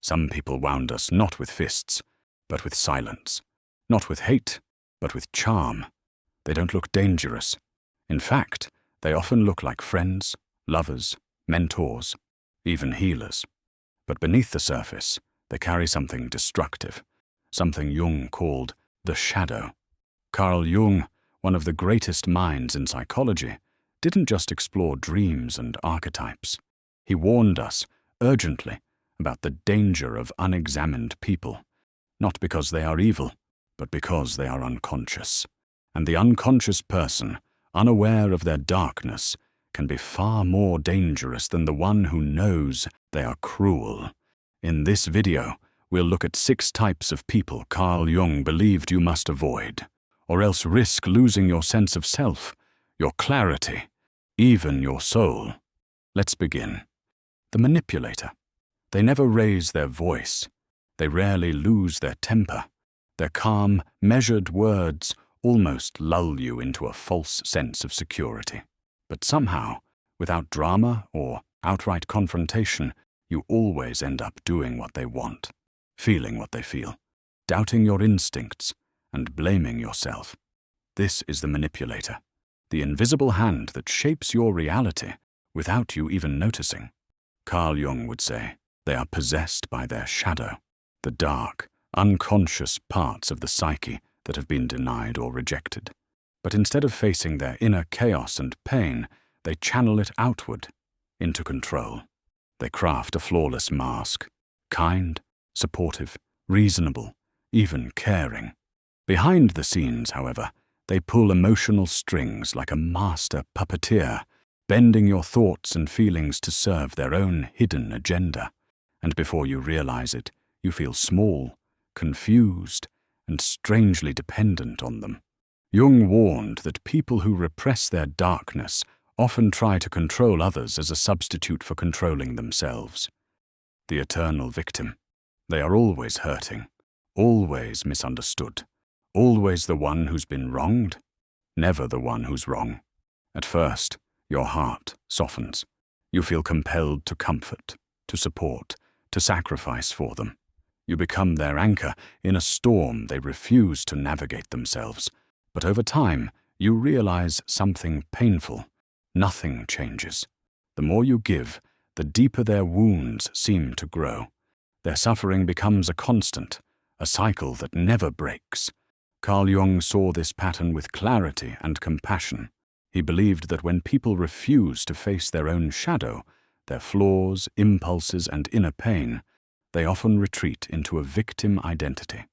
Some people wound us not with fists, but with silence. Not with hate, but with charm. They don't look dangerous. In fact, they often look like friends, lovers, mentors, even healers. But beneath the surface, they carry something destructive, something Jung called the shadow. Carl Jung, one of the greatest minds in psychology, didn't just explore dreams and archetypes. He warned us, urgently, about the danger of unexamined people, not because they are evil, but because they are unconscious. And the unconscious person, unaware of their darkness, can be far more dangerous than the one who knows they are cruel. In this video, we'll look at 6 types of people Carl Jung believed you must avoid, or else risk losing your sense of self, your clarity, even your soul. Let's begin. The manipulator. They never raise their voice. They rarely lose their temper. Their calm, measured words almost lull you into a false sense of security. But somehow, without drama or outright confrontation, you always end up doing what they want, feeling what they feel, doubting your instincts, and blaming yourself. This is the manipulator, the invisible hand that shapes your reality without you even noticing. Carl Jung would say they are possessed by their shadow, the dark, unconscious parts of the psyche that have been denied or rejected. But instead of facing their inner chaos and pain, they channel it outward, into control. They craft a flawless mask, kind, supportive, reasonable, even caring. Behind the scenes, however, they pull emotional strings like a master puppeteer, bending your thoughts and feelings to serve their own hidden agenda. And before you realize it, you feel small, confused, and strangely dependent on them. Jung warned that people who repress their darkness often try to control others as a substitute for controlling themselves. The eternal victim. They are always hurting, always misunderstood, always the one who's been wronged, never the one who's wrong. At first, your heart softens. You feel compelled to comfort, to support, to sacrifice for them. You become their anchor in a storm they refuse to navigate themselves. But over time, you realize something painful. Nothing changes. The more you give, the deeper their wounds seem to grow. Their suffering becomes a constant, a cycle that never breaks. Carl Jung saw this pattern with clarity and compassion. He believed that when people refuse to face their own shadow, their flaws, impulses, and inner pain, they often retreat into a victim identity.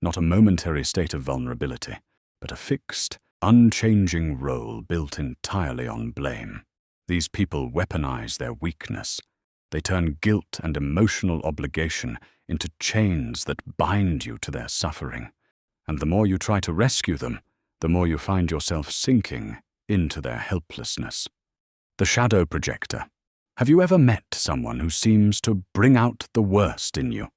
Not a momentary state of vulnerability, but a fixed, unchanging role built entirely on blame. These people weaponize their weakness. They turn guilt and emotional obligation into chains that bind you to their suffering. And the more you try to rescue them, the more you find yourself sinking into their helplessness. The Shadow-Projector. Have you ever met someone who seems to bring out the worst in you?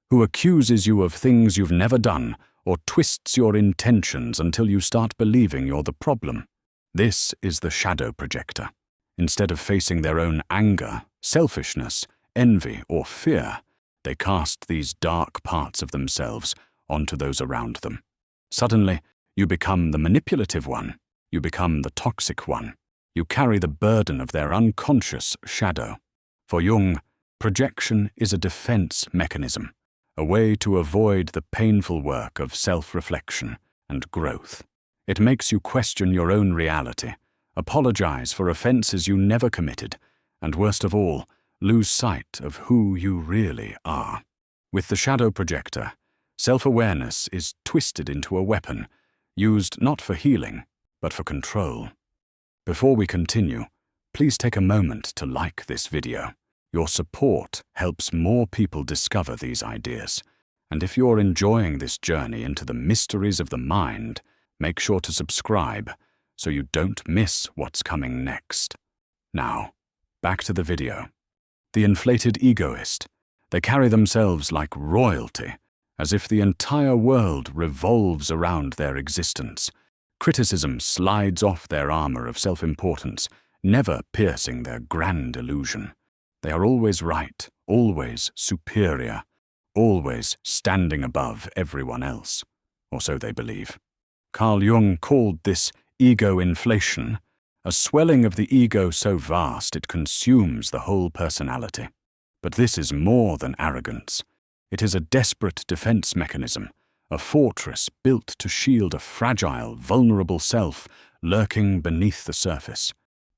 Who accuses you of things you've never done, or twists your intentions until you start believing you're the problem? This is the Shadow-Projector. Instead of facing their own anger, selfishness, envy, or fear, they cast these dark parts of themselves onto those around them. Suddenly, you become the manipulative one. You become the toxic one. You carry the burden of their unconscious shadow. For Jung, projection is a defense mechanism, a way to avoid the painful work of self-reflection and growth. It makes you question your own reality, apologize for offenses you never committed, and worst of all, lose sight of who you really are. With the Shadow-Projector, self-awareness is twisted into a weapon, used not for healing, but for control. Before we continue, please take a moment to like this video. Your support helps more people discover these ideas. And if you're enjoying this journey into the mysteries of the mind, make sure to subscribe so you don't miss what's coming next. Now, back to the video. The inflated egoist. They carry themselves like royalty, as if the entire world revolves around their existence. Criticism slides off their armor of self-importance, never piercing their grand illusion. They are always right, always superior, always standing above everyone else, or so they believe. Carl Jung called this ego inflation, a swelling of the ego so vast it consumes the whole personality. But this is more than arrogance. It is a desperate defense mechanism, a fortress built to shield a fragile, vulnerable self lurking beneath the surface.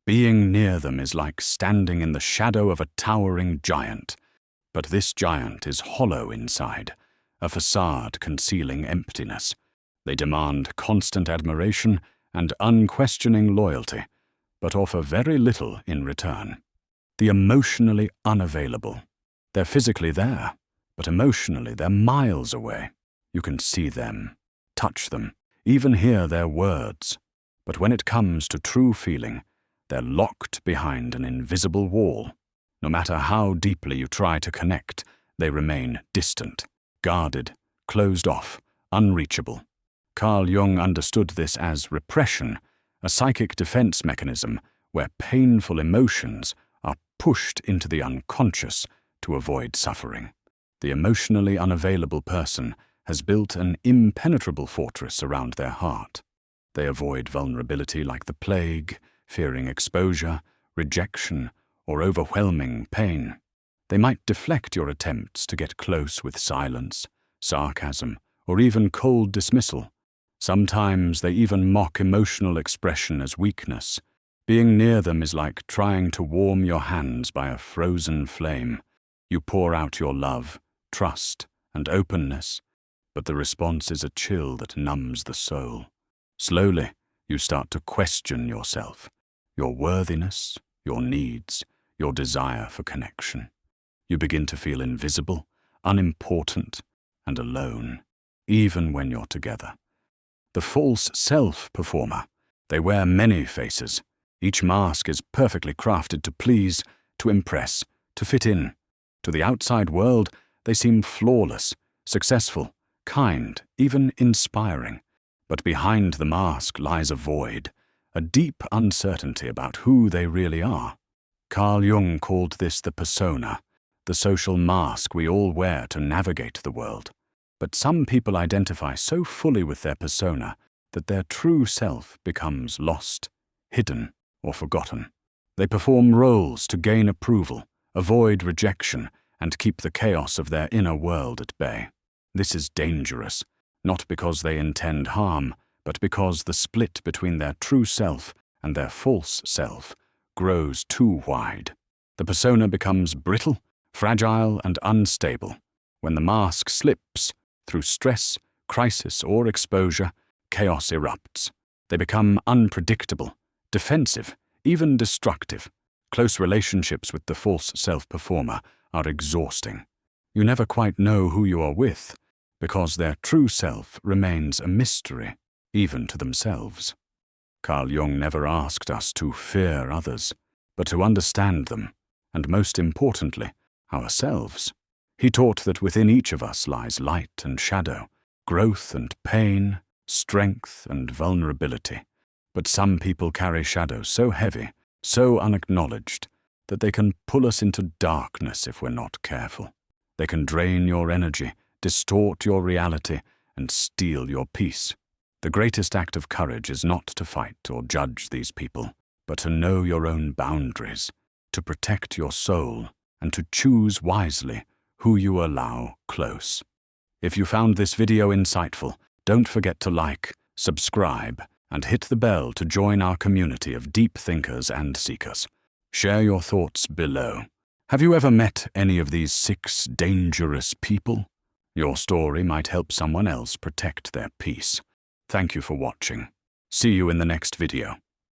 Being near them is like standing in the shadow of a towering giant. But this giant is hollow inside, a facade concealing emptiness. They demand constant admiration and unquestioning loyalty, but offer very little in return. The emotionally unavailable. They're physically there, but emotionally they're miles away. You can see them, touch them, even hear their words. But when it comes to true feeling, they're locked behind an invisible wall. No matter how deeply you try to connect, they remain distant, guarded, closed off, unreachable. Carl Jung understood this as repression, a psychic defense mechanism where painful emotions are pushed into the unconscious to avoid suffering. The emotionally unavailable person has built an impenetrable fortress around their heart. They avoid vulnerability like the plague, fearing exposure, rejection, or overwhelming pain. They might deflect your attempts to get close with silence, sarcasm, or even cold dismissal. Sometimes they even mock emotional expression as weakness. Being near them is like trying to warm your hands by a frozen flame. You pour out your love, trust, and openness, but the response is a chill that numbs the soul. Slowly, you start to question yourself, your worthiness, your needs, your desire for connection. You begin to feel invisible, unimportant, and alone, even when you're together. The false self-performer. They wear many faces. Each mask is perfectly crafted to please, to impress, to fit in. To the outside world, they seem flawless, successful, kind, even inspiring. But behind the mask lies a void, a deep uncertainty about who they really are. Carl Jung called this the persona, the social mask we all wear to navigate the world. But some people identify so fully with their persona that their true self becomes lost, hidden, or forgotten. They perform roles to gain approval, avoid rejection, and keep the chaos of their inner world at bay. This is dangerous, not because they intend harm, but because the split between their true self and their false self grows too wide. The persona becomes brittle, fragile, and unstable. When the mask slips, through stress, crisis, or exposure, chaos erupts. They become unpredictable, defensive, even destructive. Close relationships with the false self-performer are exhausting. You never quite know who you are with, because their true self remains a mystery, even to themselves. Carl Jung never asked us to fear others, but to understand them, and most importantly, ourselves. He taught that within each of us lies light and shadow, growth and pain, strength and vulnerability. But some people carry shadows so heavy, so unacknowledged, that they can pull us into darkness if we're not careful. They can drain your energy, distort your reality, and steal your peace. The greatest act of courage is not to fight or judge these people, but to know your own boundaries, to protect your soul, and to choose wisely who you allow close. If you found this video insightful, don't forget to like, subscribe, and hit the bell to join our community of deep thinkers and seekers. Share your thoughts below. Have you ever met any of these 6 dangerous people? Your story might help someone else protect their peace. Thank you for watching. See you in the next video.